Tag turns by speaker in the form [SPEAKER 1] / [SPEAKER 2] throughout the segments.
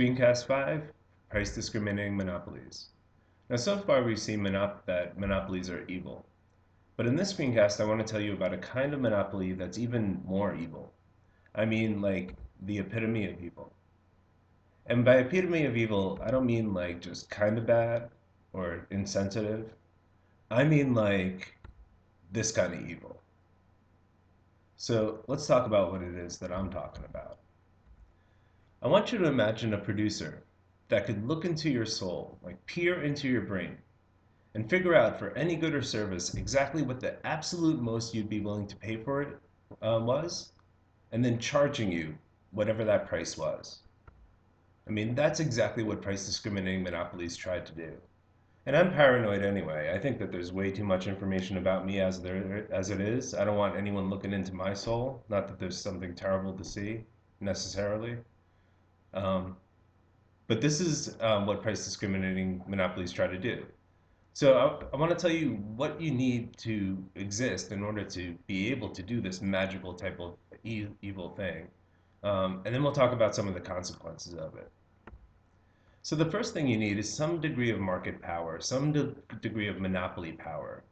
[SPEAKER 1] Screencast 5, Price Discriminating Monopolies. Now, so far we've seen that monopolies are evil. But in this screencast, I want to tell you about a kind of monopoly that's even more evil. I mean, like, the epitome of evil. And by epitome of evil, I don't mean like just kind of bad or insensitive. I mean like this kind of evil. So let's talk about what it is that I'm talking about. I want you to imagine a producer that could look into your soul, like peer into your brain, and figure out for any good or service exactly what the absolute most you'd be willing to pay for it was, and then charging you whatever that price was. I mean, that's exactly what price discriminating monopolies tried to do. And I'm paranoid anyway. I think that there's way too much information about me as it is. I don't want anyone looking into my soul. Not that there's something terrible to see, necessarily. Um, but this is what price discriminating monopolies try to do. So I want to tell you what you need to exist in order to be able to do this magical type of evil thing. And then we'll talk about some of the consequences of it. So the first thing you need is some degree of market power, some degree of monopoly power.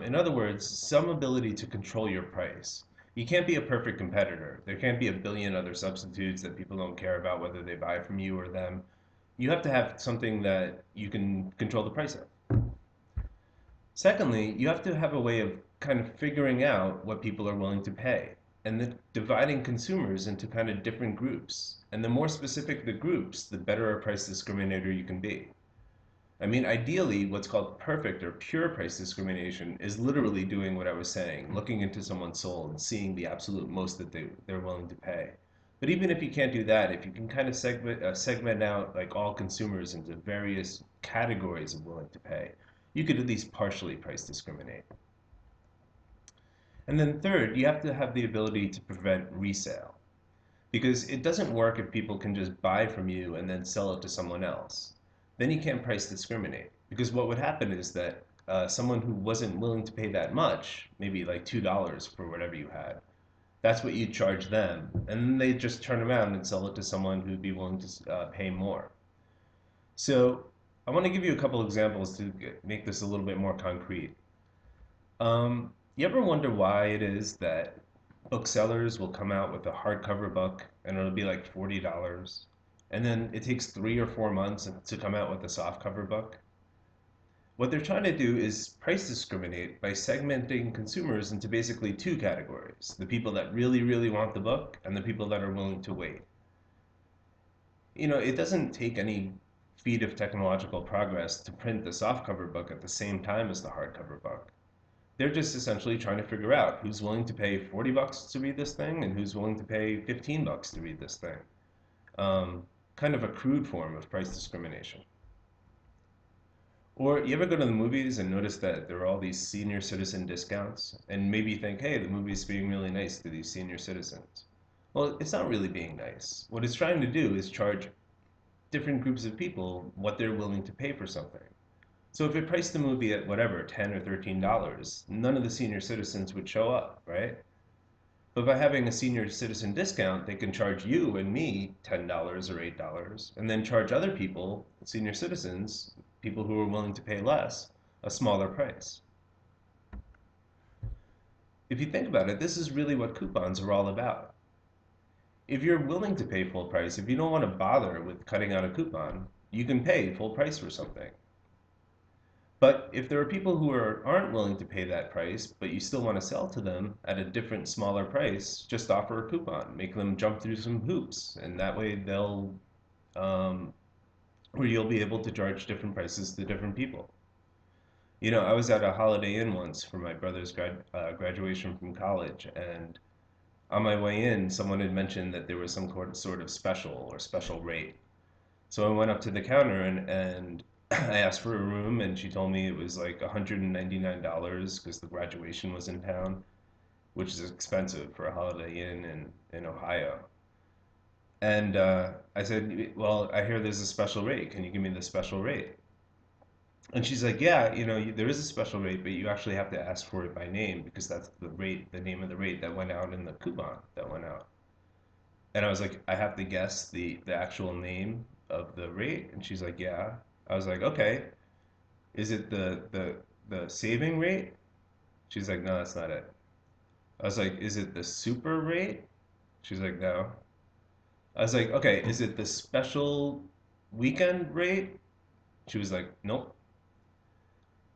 [SPEAKER 1] In other words, some ability to control your price. You can't be a perfect competitor. There can't be a billion other substitutes that people don't care about whether they buy from you or them. You have to have something that you can control the price of. Secondly, you have to have a way of kind of figuring out what people are willing to pay and then dividing consumers into kind of different groups. And the more specific the groups, the better a price discriminator you can be. I mean, ideally, what's called perfect or pure price discrimination is literally doing what I was saying, looking into someone's soul and seeing the absolute most that they're willing to pay. But even if you can't do that, if you can kind of segment out like all consumers into various categories of willing to pay, you could at least partially price discriminate. And then third, you have to have the ability to prevent resale. Because it doesn't work if people can just buy from you and then sell it to someone else. Then you can't price discriminate. Because what would happen is that someone who wasn't willing to pay that much, maybe like $2 for whatever you had, that's what you'd charge them. And then they just turn around and sell it to someone who'd be willing to pay more. So I want to give you a couple examples to make this a little bit more concrete. You ever wonder why it is that booksellers will come out with a hardcover book and it'll be like $40, and then it takes 3 or 4 months to come out with a softcover book? What they're trying to do is price discriminate by segmenting consumers into basically two categories: the people that really, really want the book and the people that are willing to wait. You know, it doesn't take any feat of technological progress to print the softcover book at the same time as the hardcover book. They're just essentially trying to figure out who's willing to pay $40 to read this thing and who's willing to pay $15 to read this thing. Kind of a crude form of price discrimination. Or you ever go to the movies and notice that there are all these senior citizen discounts, and maybe you think, hey, the movie's being really nice to these senior citizens. Well, it's not really being nice. What it's trying to do is charge different groups of people what they're willing to pay for something. So if it priced the movie at whatever, $10 or $13, none of the senior citizens would show up, right? But by having a senior citizen discount, they can charge you and me $10 or $8, and then charge other people, senior citizens, people who are willing to pay less, a smaller price. If you think about it, this is really what coupons are all about. If you're willing to pay full price, if you don't want to bother with cutting out a coupon, you can pay full price for something. But if there are people who aren't willing to pay that price, but you still want to sell to them at a different, smaller price, just offer a coupon. Make them jump through some hoops, and that way or you'll be able to charge different prices to different people. You know, I was at a Holiday Inn once for my brother's graduation from college, and on my way in, someone had mentioned that there was some sort of special or special rate. So I went up to the counter and I asked for a room, and she told me it was like $199 because the graduation was in town, which is expensive for a Holiday Inn in Ohio. And I said, well, I hear there's a special rate. Can you give me the special rate? And she's like, yeah, you know, there is a special rate, but you actually have to ask for it by name because that's the rate, the name of the rate that went out in the coupon that went out. And I was like, I have to guess the actual name the rate? And she's like, yeah. I was like, okay. Is it the saving rate? She's like, no, that's not it. I was like, is it the super rate? She's like, no. I was like, okay, is it the special weekend rate? She was like, nope.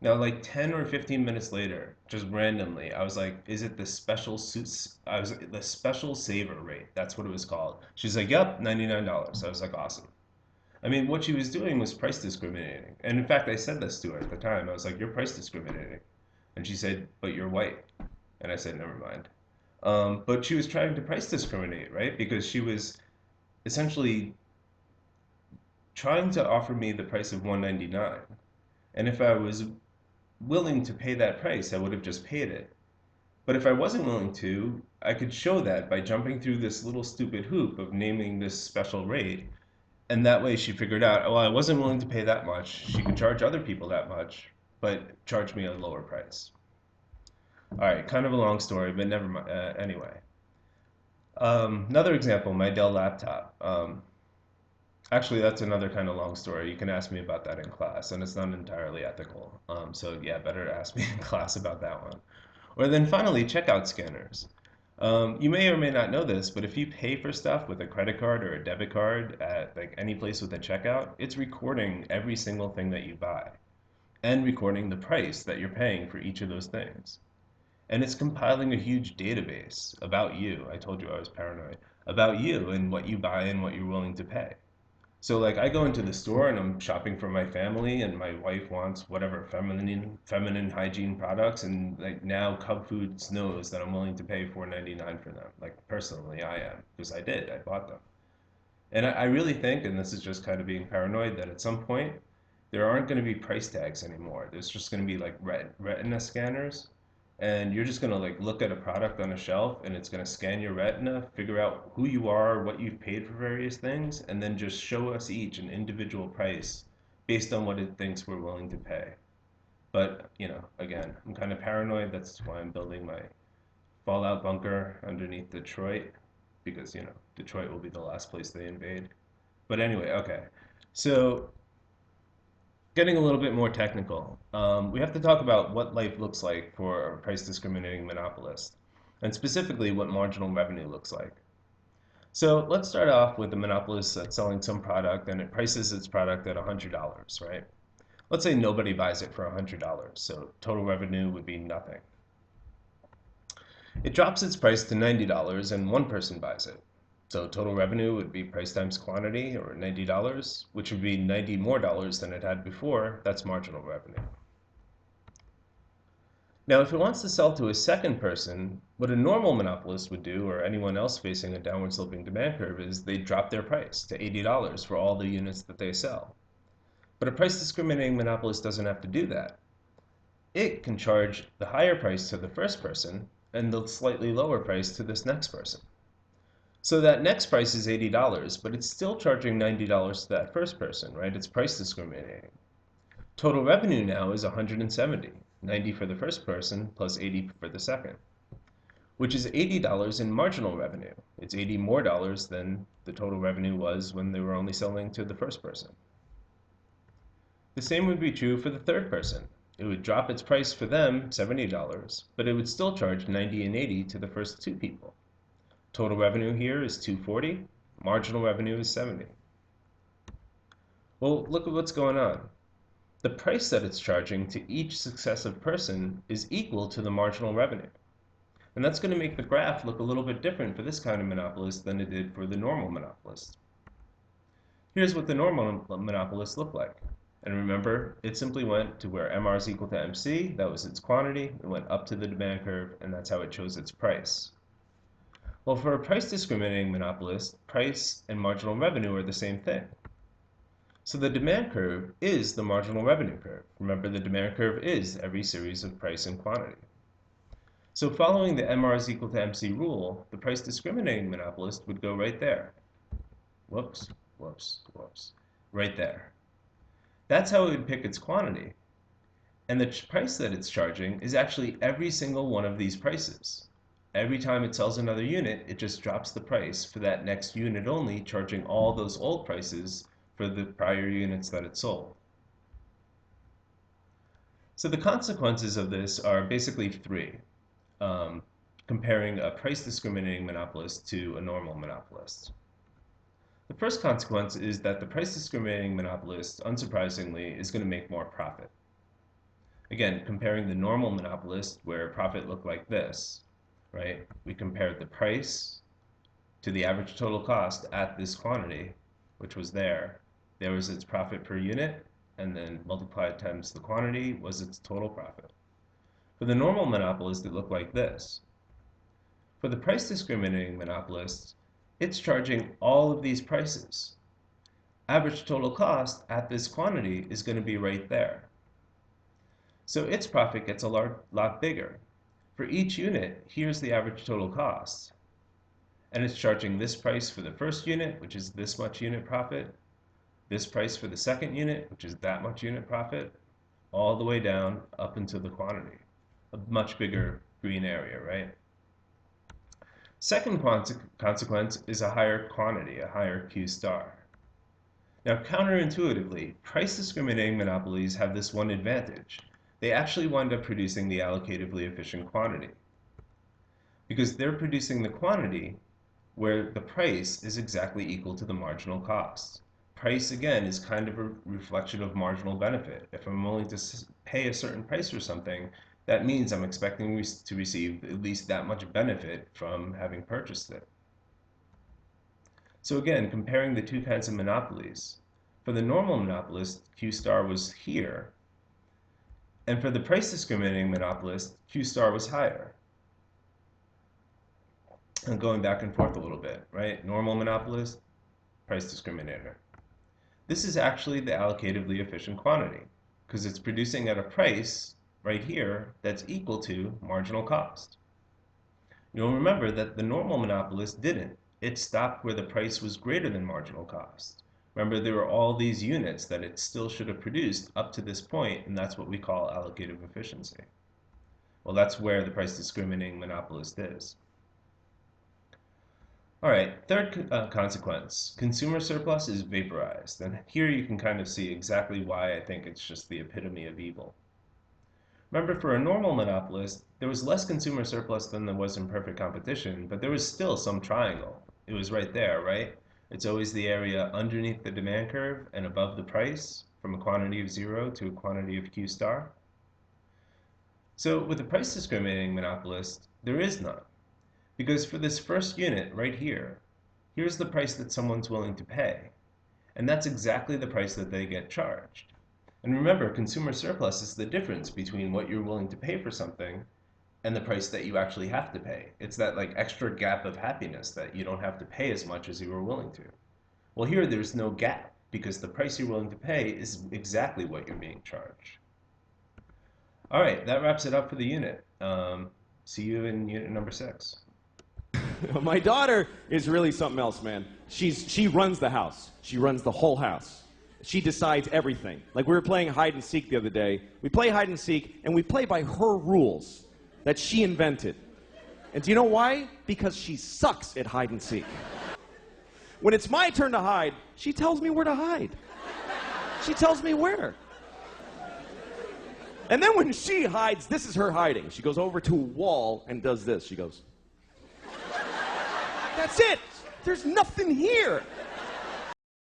[SPEAKER 1] Now, like 10 or 15 minutes later, just randomly, I was like, is it the special suits? I was the special saver rate. That's what it was called. She's like, yep, $99. I was like, awesome. I mean, what she was doing was price discriminating. And in fact, I said this to her at the time. I was like, you're price discriminating. And she said, but you're white. And I said, never mind. But she was trying to price discriminate, right? Because she was essentially trying to offer me the price of 199. And if I was willing to pay that price, I would have just paid it. But if I wasn't willing to, I could show that by jumping through this little stupid hoop of naming this special rate. And that way she figured out, oh, I wasn't willing to pay that much. She could charge other people that much, but charge me a lower price. All right, kind of a long story, but never mind. Anyway, another example, my Dell laptop. Actually, that's another kind of long story. You can ask me about that in class, and it's not entirely ethical. So yeah, better ask me in class about that one. Or then finally, checkout scanners. You may or may not know this, but if you pay for stuff with a credit card or a debit card at like any place with a checkout, it's recording every single thing that you buy and recording the price that you're paying for each of those things. And it's compiling a huge database about you. I told you I was paranoid. About you and what you buy and what you're willing to pay. So like I go into the store and I'm shopping for my family and my wife wants whatever feminine hygiene products, and like now Cub Foods knows that I'm willing to pay $4.99 for them. Like personally I am, because I bought them. And I really think, and this is just kind of being paranoid, that at some point there aren't going to be price tags anymore. There's just going to be like retina scanners, and you're just going to like look at a product on a shelf and it's going to scan your retina, figure out who you are, what you've paid for various things, and then just show us each an individual price based on what it thinks we're willing to pay. But, again, I'm kind of paranoid. That's why I'm building my fallout bunker underneath Detroit, because, Detroit will be the last place they invade. But anyway, okay. So getting a little bit more technical, we have to talk about what life looks like for a price discriminating monopolist, and specifically what marginal revenue looks like. So let's start off with the monopolist that's selling some product and it prices its product at $100, right? Let's say nobody buys it for $100, so total revenue would be nothing. It drops its price to $90 and one person buys it. So total revenue would be price times quantity, or $90, which would be 90 more dollars than it had before. That's marginal revenue. Now, if it wants to sell to a second person, what a normal monopolist would do, or anyone else facing a downward sloping demand curve, is they drop their price to $80 for all the units that they sell. But a price discriminating monopolist doesn't have to do that. It can charge the higher price to the first person and the slightly lower price to this next person. So that next price is $80, but it's still charging $90 to that first person, right? It's price discriminating. Total revenue now is $170, 90 for the first person plus 80 for the second, which is $80 in marginal revenue. It's 80 more dollars than the total revenue was when they were only selling to the first person. The same would be true for the third person. It would drop its price for them, $70, but it would still charge 90 and 80 to the first two people. Total revenue here is $240, marginal revenue is $70. Well, look at what's going on. The price that it's charging to each successive person is equal to the marginal revenue. And that's going to make the graph look a little bit different for this kind of monopolist than it did for the normal monopolist. Here's what the normal monopolist looked like. And remember, it simply went to where MR is equal to MC, that was its quantity, it went up to the demand curve, and that's how it chose its price. Well, for a price discriminating monopolist, price and marginal revenue are the same thing. So the demand curve is the marginal revenue curve. Remember, the demand curve is every series of price and quantity. So following the MR is equal to MC rule, the price discriminating monopolist would go right there. Whoops, whoops, whoops. Right there. That's how it would pick its quantity. And the price that it's charging is actually every single one of these prices. Every time it sells another unit, it just drops the price for that next unit only, charging all those old prices for the prior units that it sold. So the consequences of this are basically three, comparing a price discriminating monopolist to a normal monopolist. The first consequence is that the price discriminating monopolist, unsurprisingly, is going to make more profit. Again, comparing the normal monopolist, where profit looked like this, right? We compared the price to the average total cost at this quantity, which was there. There was its profit per unit, and then multiplied times the quantity was its total profit. For the normal monopolist, it looked like this. For the price discriminating monopolist, it's charging all of these prices. Average total cost at this quantity is going to be right there. So its profit gets a lot bigger. For each unit, here's the average total cost. And it's charging this price for the first unit, which is this much unit profit, this price for the second unit, which is that much unit profit, all the way down up into the quantity. A much bigger green area, right? Second consequence is a higher quantity, a higher Q star. Now, counterintuitively, price discriminating monopolies have this one advantage. They actually wind up producing the allocatively efficient quantity, because they're producing the quantity where the price is exactly equal to the marginal cost. Price, again, is kind of a reflection of marginal benefit. If I'm willing to pay a certain price for something, that means I'm expecting to receive at least that much benefit from having purchased it. So again, comparing the two kinds of monopolies, for the normal monopolist, Q star was here, and for the price discriminating monopolist, Q star was higher. And going back and forth a little bit, right? Normal monopolist, price discriminator. This is actually the allocatively efficient quantity, because it's producing at a price right here that's equal to marginal cost. You'll remember that the normal monopolist didn't. It stopped where the price was greater than marginal cost. Remember, there were all these units that it still should have produced up to this point, and that's what we call allocative efficiency. Well, that's where the price discriminating monopolist is. All right, third consequence, consumer surplus is vaporized. And here you can kind of see exactly why I think it's just the epitome of evil. Remember, for a normal monopolist, there was less consumer surplus than there was in perfect competition, but there was still some triangle. It was right there, right? It's always the area underneath the demand curve and above the price, from a quantity of 0 to a quantity of Q star. So with a price discriminating monopolist, there is none. Because for this first unit right here, here's the price that someone's willing to pay. And that's exactly the price that they get charged. And remember, consumer surplus is the difference between what you're willing to pay for something and the price that you actually have to pay. It's that like extra gap of happiness that you don't have to pay as much as you were willing to. Well, here there's no gap because the price you're willing to pay is exactly what you're being charged. All right, that wraps it up for the unit. See you in unit number 6.
[SPEAKER 2] My daughter is really something else, man. She runs the house. She runs the whole house. She decides everything. Like we were playing hide and seek the other day. We play hide and seek, and we play by her rules that she invented. And do you know why? Because she sucks at hide and seek. When it's my turn to hide, she tells me where to hide. She tells me where. And then when she hides, this is her hiding. She goes over to a wall and does this. She goes, that's it. There's nothing here.